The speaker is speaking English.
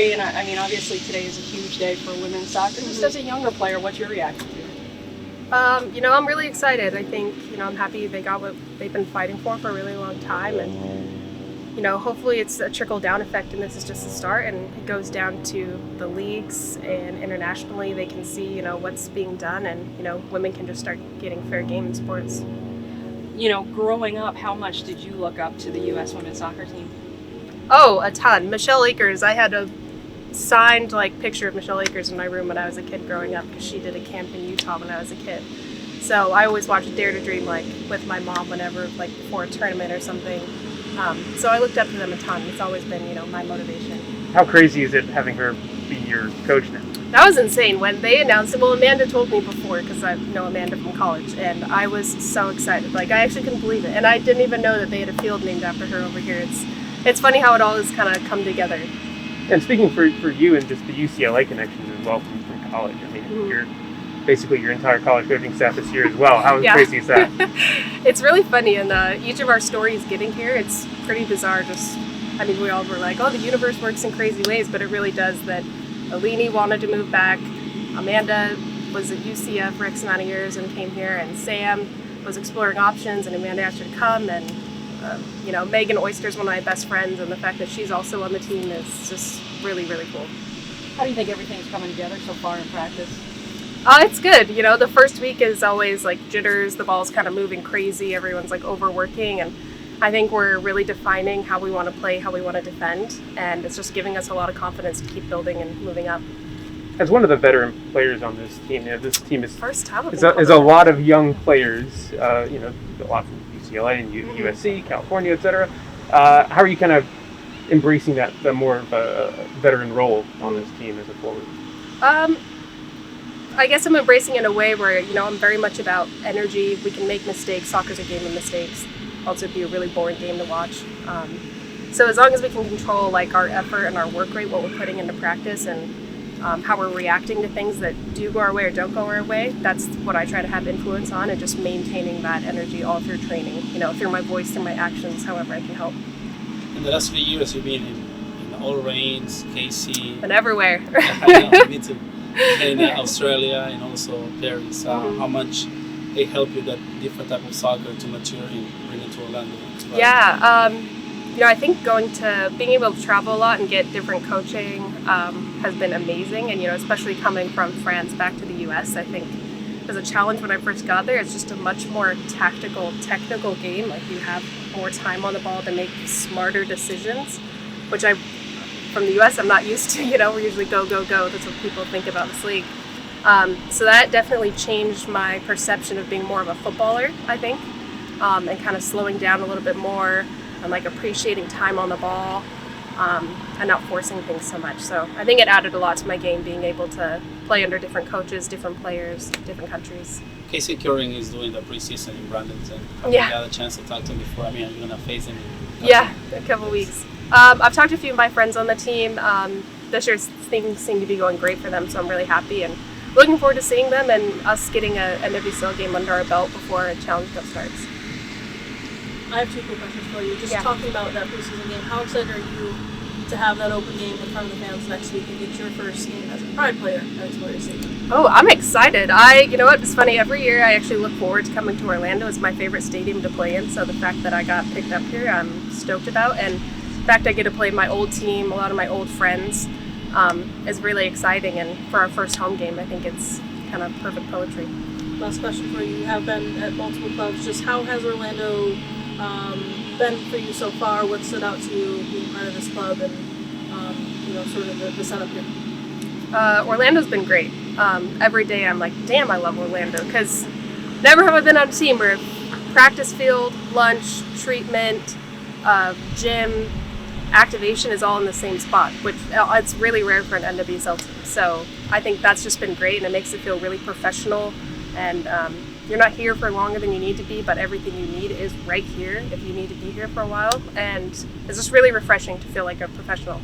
And I mean, obviously today is a huge day for women's soccer. Just as a younger player, what's your reaction to it? I'm really excited. I think, I'm happy they got what they've been fighting for a really long time. And, hopefully it's a trickle-down effect and this is just the start and it goes down to the leagues and internationally they can see, what's being done and, women can just start getting fair game in sports. Growing up, how much did you look up to the U.S. women's soccer team? Oh, a ton. Michelle Akers, I had a signed picture of Michelle Akers in my room when I was a kid growing up because she did a camp in Utah when I was a kid. So I always watched Dare to Dream with my mom whenever before a tournament or something. So I looked up to them a ton. It's always been my motivation. How crazy is it having her be your coach now? That was insane when they announced it. Well, Amanda told me before because I know Amanda from college, and I was so excited. I actually couldn't believe it, and I didn't even know that they had a field named after her over here. It's funny how it all has kind of come together. And speaking for you and just the UCLA connections as well from college, I mean, you're basically your entire college coaching staff is here as well. How crazy is that? It's really funny, and each of our stories getting here, it's pretty bizarre. We all were the universe works in crazy ways, but it really does. That Alini wanted to move back, Amanda was at UCF for X amount of years and came here, and Sam was exploring options, and Amanda asked her to come, and Megan Oyster's one of my best friends, and the fact that she's also on the team is just really, really cool. How do you think everything's coming together so far in practice? It's good. The first week is always jitters, the ball's kind of moving crazy, everyone's overworking, and I think we're really defining how we want to play, how we want to defend, and it's just giving us a lot of confidence to keep building and moving up. As one of the veteran players on this team, this team is a lot of young players, a lot from UCLA and USC, California, etc. How are you kind of embracing that more of a veteran role on this team as a forward? I guess I'm embracing it in a way where, I'm very much about energy. We can make mistakes. Soccer's a game of mistakes. Also be a really boring game to watch. So as long as we can control our effort and our work rate, what we're putting into practice and how we're reacting to things that do go our way or don't go our way, that's what I try to have influence on, and just maintaining that energy all through training, through my voice, through my actions, however I can help. In the last few years, you've been in all Reigns, KC. And everywhere. I know, me too. In Australia and also Paris. How much they help you that different type of soccer to mature and bring it to Orlando? Right? Yeah. I think being able to travel a lot and get different coaching has been amazing. And, especially coming from France back to the U.S., I think was a challenge when I first got there. It's just a much more tactical, technical game. You have more time on the ball to make smarter decisions, which from the U.S. I'm not used to. We're usually go, go, go. That's what people think about this league. So that definitely changed my perception of being more of a footballer, I think, and kind of slowing down a little bit more and appreciating time on the ball and not forcing things so much. So I think it added a lot to my game, being able to play under different coaches, different players, different countries. Casey Curran is doing the preseason in Bradenton. You had a chance to talk to him before. Are you going to face him? A couple weeks. I've talked to a few of my friends on the team. This year things seem to be going great for them, so I'm really happy and looking forward to seeing them and us getting a NWSL game under our belt before a Challenge Cup starts. I have two quick questions for you. Just talking about that preseason game, how excited are you to have that open game in front of the fans next week and get your first game as a Pride player at Explorer Stadium? Oh, I'm excited. You know what? It's funny. Every year I actually look forward to coming to Orlando. It's my favorite stadium to play in. So the fact that I got picked up here, I'm stoked about. And the fact I get to play my old team, a lot of my old friends, is really exciting. And for our first home game, I think it's kind of perfect poetry. Last question for you. You have been at multiple clubs. Just how has Orlando been for you so far? What stood out to you being part of this club and sort of the setup here? Orlando's been great. Every day I'm damn, I love Orlando, because never have I been on a team where practice field, lunch, treatment, gym, activation is all in the same spot, which it's really rare for an NWSL team. So I think that's just been great, and it makes it feel really professional. And you're not here for longer than you need to be, but everything you need is right here if you need to be here for a while. And it's just really refreshing to feel like a professional.